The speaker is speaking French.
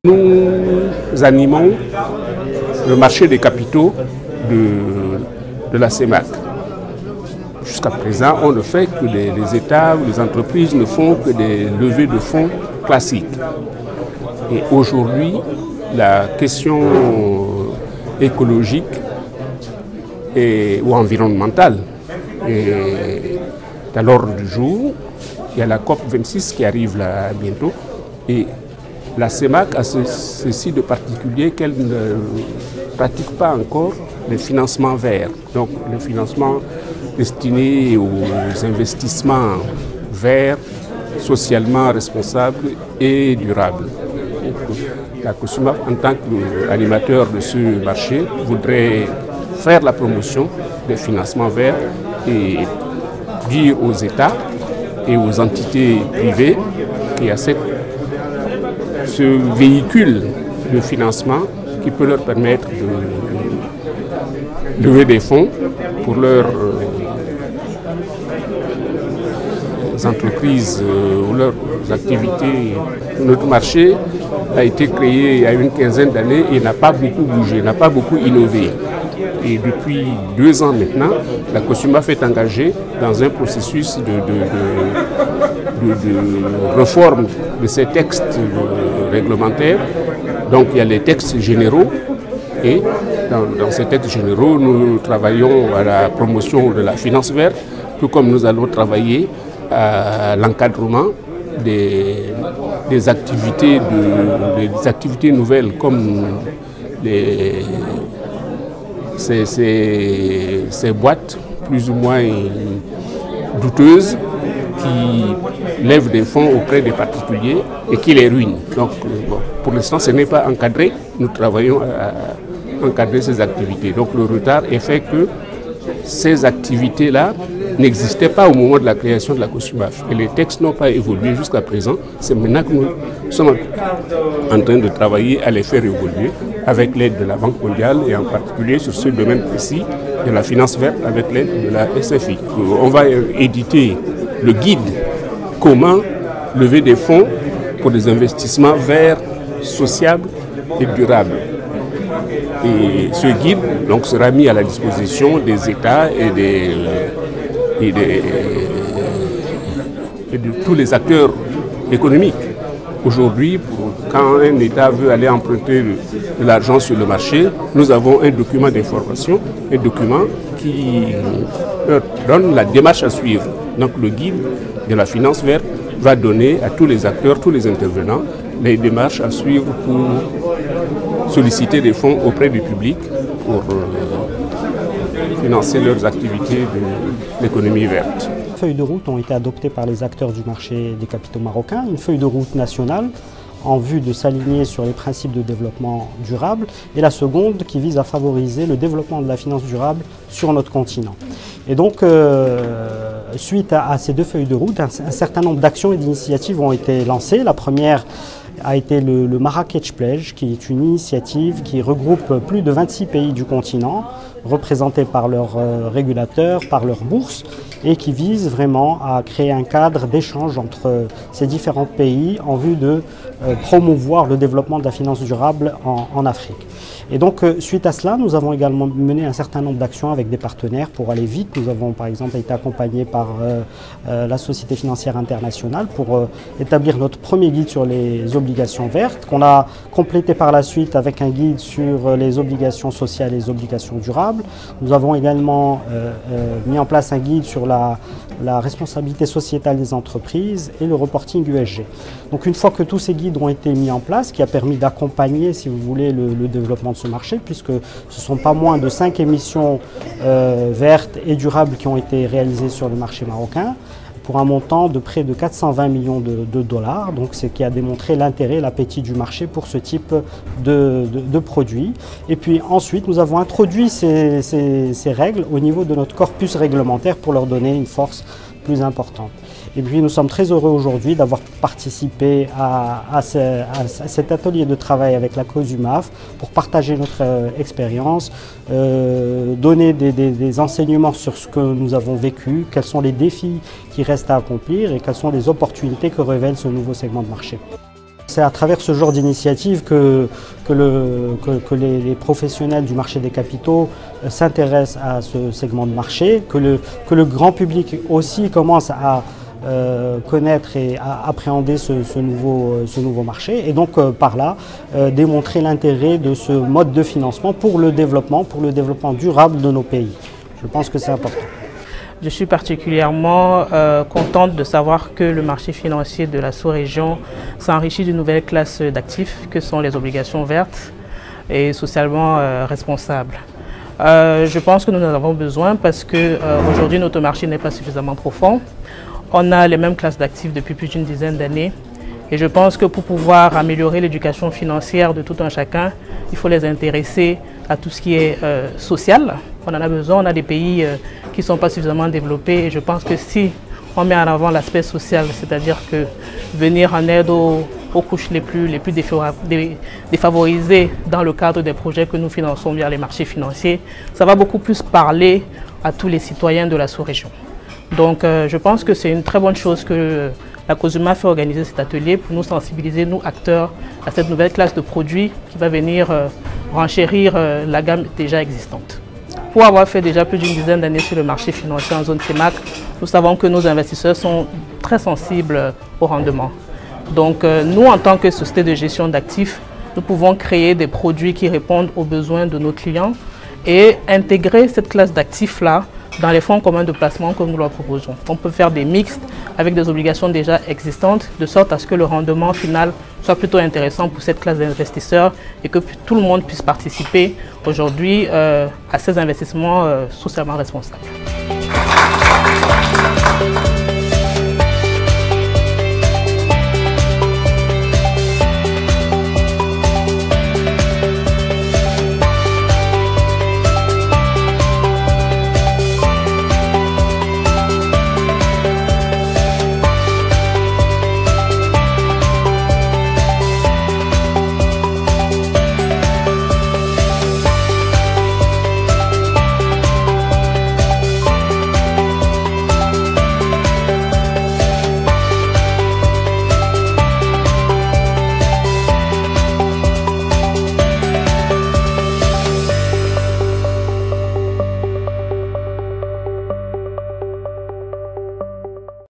Nous animons le marché des capitaux de la CEMAC. Jusqu'à présent, on ne fait que les États ou les entreprises ne font que des levées de fonds classiques. Et aujourd'hui, la question écologique ou environnementale est à l'ordre du jour. Il y a la COP26 qui arrive là bientôt. Et la CEMAC a ceci de particulier qu'elle ne pratique pas encore les financements verts. Donc le financement destiné aux investissements verts, socialement responsables et durables. La COSUMAF, en tant qu'animateur de ce marché, voudrait faire la promotion des financements verts et dire aux États et aux entités privées qu'il y a ce véhicule de financement qui peut leur permettre de lever des fonds pour leurs entreprises ou leurs activités. Notre marché a été créé il y a une quinzaine d'années et n'a pas beaucoup bougé, n'a pas beaucoup innové. Et depuis 2 ans maintenant, la COSUMAF est engagée dans un processus de réforme de ces textes réglementaires. Donc il y a les textes généraux et dans ces textes généraux, nous travaillons à la promotion de la finance verte, tout comme nous allons travailler à l'encadrement des activités nouvelles comme ces boîtes plus ou moins douteuses qui lèvent des fonds auprès des particuliers et qui les ruinent. Donc pour l'instant ce n'est pas encadré, nous travaillons à encadrer ces activités. Donc le retard est fait que ces activités-là n'existaient pas au moment de la création de la COSUMAF. Et les textes n'ont pas évolué jusqu'à présent. C'est maintenant que nous sommes en train de travailler à les faire évoluer avec l'aide de la Banque mondiale et en particulier sur ce domaine précis de la finance verte avec l'aide de la SFI. On va éditer le guide comment lever des fonds pour des investissements verts, sociables et durables. Et ce guide donc, sera mis à la disposition des États et de tous les acteurs économiques. Aujourd'hui, quand un État veut aller emprunter de l'argent sur le marché, nous avons un document d'information, un document qui leur donne la démarche à suivre. Donc le guide de la finance verte va donner à tous les acteurs, tous les intervenants, les démarches à suivre pour solliciter des fonds auprès du public pour financer leurs activités de l'économie verte. Les feuilles de route ont été adoptées par les acteurs du marché des capitaux marocains, une feuille de route nationale en vue de s'aligner sur les principes de développement durable et la seconde qui vise à favoriser le développement de la finance durable sur notre continent. Et donc, suite à ces 2 feuilles de route, un certain nombre d'actions et d'initiatives ont été lancées. La première a été le Marrakech Pledge, qui est une initiative qui regroupe plus de 26 pays du continent, représentés par leurs régulateurs, par leurs bourses, et qui vise vraiment à créer un cadre d'échange entre ces différents pays en vue de promouvoir le développement de la finance durable en Afrique. Et donc, suite à cela, nous avons également mené un certain nombre d'actions avec des partenaires pour aller vite. Nous avons par exemple été accompagnés par la Société financière internationale pour établir notre premier guide sur les obligations vertes, qu'on a complété par la suite avec un guide sur les obligations sociales et les obligations durables. Nous avons également mis en place un guide sur la responsabilité sociétale des entreprises et le reporting USG. Donc une fois que tous ces guides ont été mis en place, qui a permis d'accompagner, si vous voulez, le développement de ce marché, puisque ce ne sont pas moins de 5 émissions vertes et durables qui ont été réalisées sur le marché marocain, pour un montant de près de 420 millions de dollars, donc ce qui a démontré l'intérêt, l'appétit du marché pour ce type de produits. Et puis ensuite, nous avons introduit ces règles au niveau de notre corpus réglementaire pour leur donner une force plus importante. Et puis nous sommes très heureux aujourd'hui d'avoir participé à cet atelier de travail avec la COSUMAF pour partager notre expérience, donner des enseignements sur ce que nous avons vécu, quels sont les défis qui restent à accomplir et quelles sont les opportunités que révèle ce nouveau segment de marché. C'est à travers ce genre d'initiative que les professionnels du marché des capitaux s'intéressent à ce segment de marché, que le grand public aussi commence à connaître et à appréhender ce nouveau marché et donc par là démontrer l'intérêt de ce mode de financement pour le développement durable de nos pays. Je pense que c'est important. Je suis particulièrement contente de savoir que le marché financier de la sous-région s'enrichit d'une nouvelle classe d'actifs que sont les obligations vertes et socialement responsables. Je pense que nous en avons besoin parce qu'aujourd'hui notre marché n'est pas suffisamment profond. On a les mêmes classes d'actifs depuis plus d'une dizaine d'années et je pense que pour pouvoir améliorer l'éducation financière de tout un chacun, il faut les intéresser à tout ce qui est social. On en a besoin, on a des pays qui ne sont pas suffisamment développés et je pense que si on met en avant l'aspect social, c'est-à-dire que venir en aide aux couches les plus défavorisées dans le cadre des projets que nous finançons via les marchés financiers, ça va beaucoup plus parler à tous les citoyens de la sous-région. Donc je pense que c'est une très bonne chose que la COSUMA fait organiser cet atelier pour nous sensibiliser, nous acteurs, à cette nouvelle classe de produits qui va venir renchérir la gamme déjà existante. Pour avoir fait déjà plus d'une dizaine d'années sur le marché financier en zone CEMAC, nous savons que nos investisseurs sont très sensibles au rendement. Donc nous, en tant que société de gestion d'actifs, nous pouvons créer des produits qui répondent aux besoins de nos clients et intégrer cette classe d'actifs-là dans les fonds communs de placement que nous leur proposons. On peut faire des mixtes avec des obligations déjà existantes, de sorte à ce que le rendement final soit plutôt intéressant pour cette classe d'investisseurs et que tout le monde puisse participer aujourd'hui à ces investissements socialement responsables.